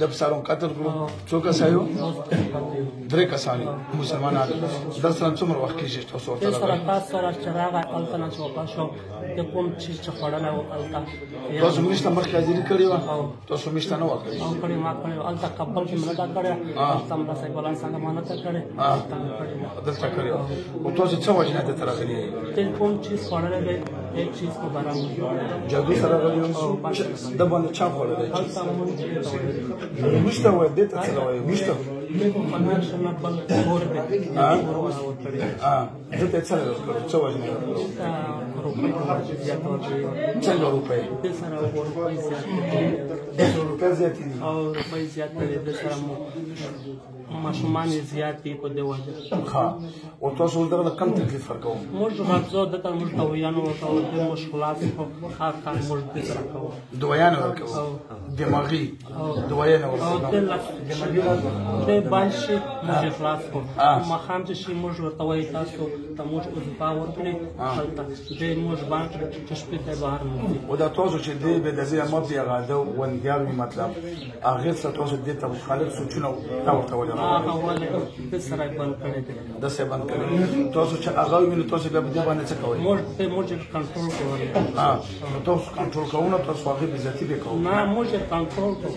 د بسارون قتل کړو څو کسایو درې کسان مسلمانان در سره څومره وخت کېږي تاسو ورته سره تاسو سره چې راغی هلته نه چې وفات شو د کوم چیز چې خوړلی و هلته تاسو میشته مخکې حاضري کړې وه تاسو میشته نه وه کړې کړې ما کړې هلته کابل کې مې نه ده کړې هلته ملا صاحب الله څنګه ما نه ده کړې هلته مې کړې دلته کړې وه او تاسو څه وجې نه دلته راغلي ته کوم چیز خوړلی دی هیڅ چیز په باره جادو سره راغلي د باندې چا خوړلی هلته مونږ میشته وایي دې ته څه وایي میشته دلته څه ورکړو څه وجې نه ورکړو څنګه روپۍ روپۍ زیاتې دي او روپۍ زیاتې دي د سره ماشومان یې زیات دي په دې وجه ښه او تاسو دغه کم تکلیف ورکوو موږ راځو دلته موږ دویانو ورکوو د موږ خلاص کړو هر کار موږ دې سره کوو دویانو ورکوو دماغي دویانو ورکوو د بانشي موږ خلاص کړو ماښام چې شي موږ ورته وایي تاسو ته موږ وظیفه ورکړئ هلته دې موږ بانک چې شپې ته بهر نه وځي او دا تاسو چې دې به د زی مت یې غاده وندیار مطلب هغه څه تاسو دې ته مخالف سوچونه تا ورته ولر اول د سره بند کړی دی د سره بند کړی تاسو چې هغه ویني تاسو به دې باندې څه کوئ موږ کنټرول کوو تاسو کنټرول کوو تاسو هغه به ذاتی به کوو نه موږ کنټرول کوو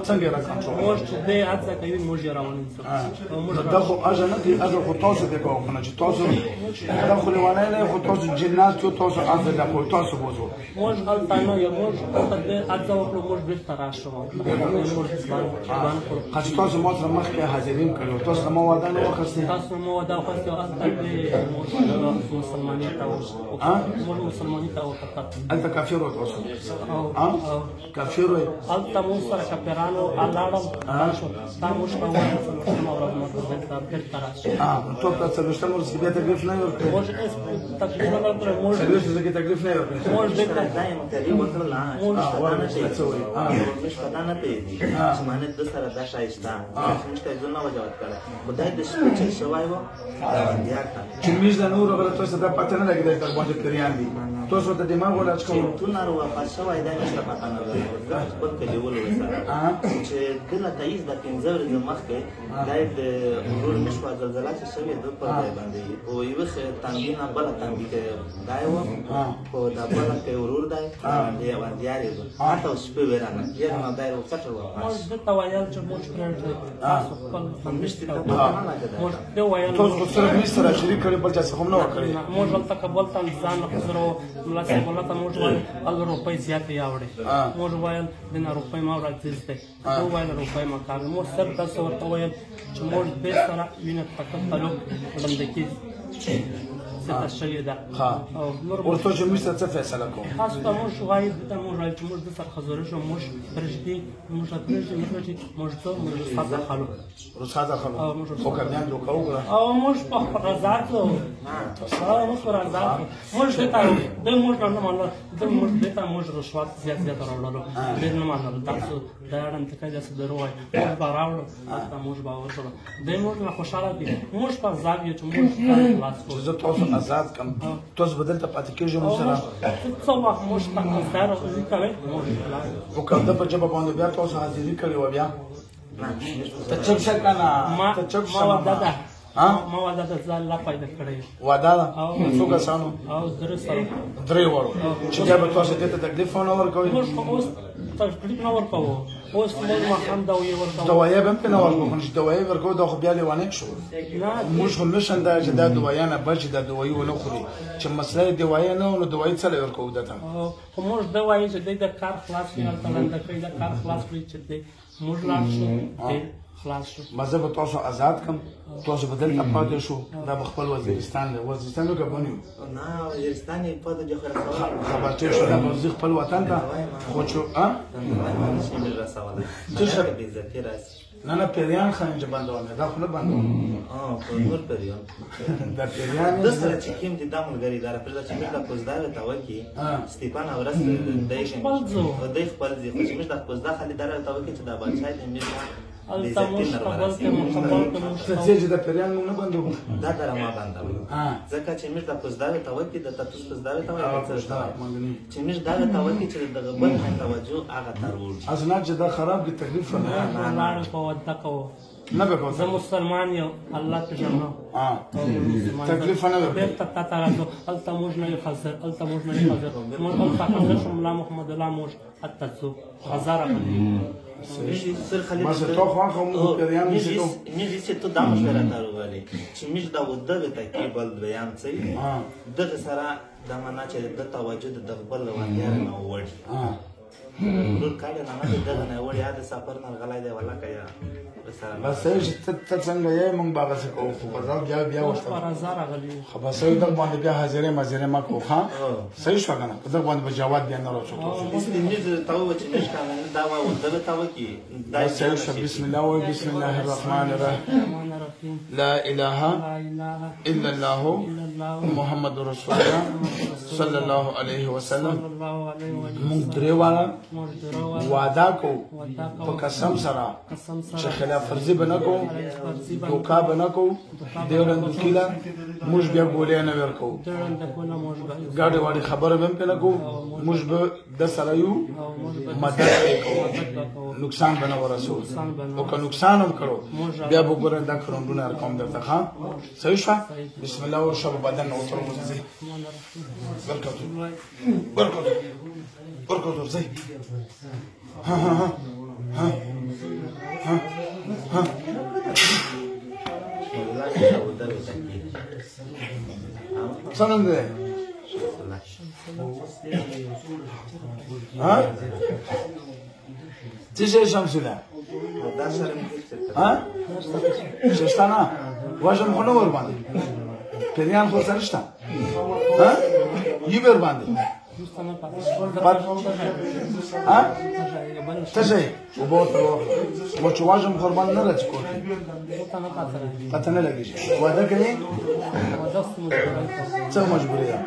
څنګه را کنټرول موږ دې اځه کوي موږ راوړو دا خو اجه نه دی اجه خو تاسو دې کوو کنه چې تاسو دا خو لوانه نه خو تاسو جنات یو تاسو اځه دا خو تاسو بوزو موږ هلته نه یو موږ دې اځه وکړو موږ بیرته راشو موږ خاص تاسو ما سره مخکې حاضرین کړو تاسو ما وعده نه وکړئ تاسو ما وعده وکړئ هلته مسلمانۍ ته موږ مسلمانۍ ته وکړو هلته کافر و تاسو کافر وئ هلته موږ سره کافرانو لاړل دا موږ په څلوېښتمه ورځ موږ بیرته راشو ته په څلوېښتمه ورځ کې بیا تکلیف نه ورکړې موږ تکلیف نه ورکړی موږ څلوېښت ورځې کې تکلیف نه ورکړې موږ بیرته مانه د سره دا شایسته مشته ځنه وجوات کړه خدای د شپې چې شوای و بیا تا چې میز د نور غره تاسو د پته نه لګیدای تر باندې کریان دي تاسو ته دماغ ولا څه کوم تو نارو په شوای دا نشته پته نه لري خپل کې ول وسره چې کله تایید د پنځه ورځې مخکې دای د ورور مشوا زلزلہ چې شوی د په ځای باندې او یو څه تنګینا بل تنګی کې دای و په دا بل کې ورور دای دی باندې یاري تاسو شپه ورانه یو نه دای وڅټو موږ د توایل چې موږ پرېږدي تاسو خپل مشته موږ د وایل تاسو سره مستر شریک کړي بل څه هم نه وکړي موږ ولته کابل ته ځان خزرو ملا صاحب الله ته موږ وایل ال روپۍ زیاتې یاوړې موږ وایل د روپۍ ما راځي نو وایل روپۍ ما کار موږ سره تاسو ورته وایل چې موږ به سره وینه تکتلو لمدکی څه شوی ده ورته چې مستر څه فیصله کوم تاسو ته موږ وایي د موږ راځي چې موږ د سر خزرو شو موږ پرځدي موږ پرځدي موږ ته موږ ساده خالو رساده خالو او کمیان لو کوغه او موږ په رضاکو موږ په رضاکو موږ ته د موږ نه مانو د موږ ته موږ رشوت زیات راوړلو د نه مانو تاسو دا اړم ته کله څه دروي موږ راوړو تاسو موږ باور کړو د موږ نه خوشاله دي موږ په زاویه چې موږ خلاص کوو تاسو آزاد کم تاسو بدل ته پاتې کېږئ موږ سره څه وخت موږ ته کار کوي او کوم د په جبه باندې بیا تاسو حاضري کړې و بیا ته چک شکانه ته چک شکانه ما وعده د ځان لا پیدا کړی وعده څو کسانو او درې سره درې وړو چې بیا به تاسو ته تکلیف نه ورکوي موږ اوس تکلیف نه ورکوو اوس موږ مخام دوی ورکوو دوی به نه ورکوو چې دوی ورکوو دا خو بیا لیوانه شو موږ هم نشم دا چې دا دوی نه بچ دا دوی ونه خوري چې مسله دوی نه نو دوی څه ورکوو دته خو موږ دوی چې د کار خلاص نه تلند کړی دا کار خلاص کړی چې موږ لاړ شو خلاص شو مزه به تاسو آزاد کم تاسو بدل ته پاتې شو دا خپل وزیرستان له وزیرستانو کې بنیو نه وزیرستان یې په دغه خبر ته شو دا وزیر خپل وطن ته خو چې نه نه پیریان خانجه باندې دا خو نه باندې په نور پیریان دا پیریان د سره چې کوم دي د ملګری دار پر چې موږ د کوزدار ته وکی ستيپان اورس د خپل ځو د خپل ځو چې موږ د کوزدا خالي دار ته وکی چې دا بادشاہ دې موږ الته موږ خبر ته موږ ته چې د پیران نه بندو دا در ما باندې ځکه چې موږ د پوزداوي ته وکی د تاسو پوزداوي ته وایي چې موږ دا ته وکی چې د غبن توجه هغه ترور اسناد چې دا خراب دي تکلیف نه نه په ودا کو نه به کوم زه مسلمان یم الله ته جنو تکلیف نه به ته تا تا راځو الته موږ نه حاضر الته موږ نه حاضر موږ هم تاسو الله محمد الله موږ اتڅو هزار سر خالد ما زه تو خو هم پیران نشم میږي چې ته دا مشوره تاروغالي چې موږ دا وده ته کې بل بیان سي دغه سره د معنا چې د توجه د خپل وانیار نه وړي ورور کاله نه دغه نه وړي د سفر نه غلای دی ولا کیا بس ته څنګه یې مونږ باغ څه کوو خو بازار بیا وشته هزار غلي خو بس یو د باندې بیا حاضرې مزرې ما کو ها صحیح شو کنه په دغه باندې جواب بیا نه راځو دې تاو چې نشکانه دا و ودغه تاو کی دا صحیح شو بسم الله و بسم الله الرحمن الرحیم لا اله الا الله محمد رسول الله صلی الله علیه وسلم مونږ درې والا وعده کو په قسم سره چې خلاف فرضي بنکو دوکا بنکو دیولن دوکیلا موږ بیا ګولې نه ورکو ګاډي واړي خبره به په نکو موږ به د سره یو مدد وکړو نقصان بنه ورسو او که نقصان هم کړو بیا به ګورن دا کروندونه رقم درته ښه صحیح شو بسم الله او شب بدن او تر مزه برکت برکت برکت ورځي ها ها ها ها ها څنګه ده ها څه شي شمسله ها شستانه واجم خو نو ور باندې پیران خو سرشتہ ها یې ور باندې ها څه شي وو چې واجم قربان نه راځي کوته پته نه لګیږي واده کوي څه مجبوري ده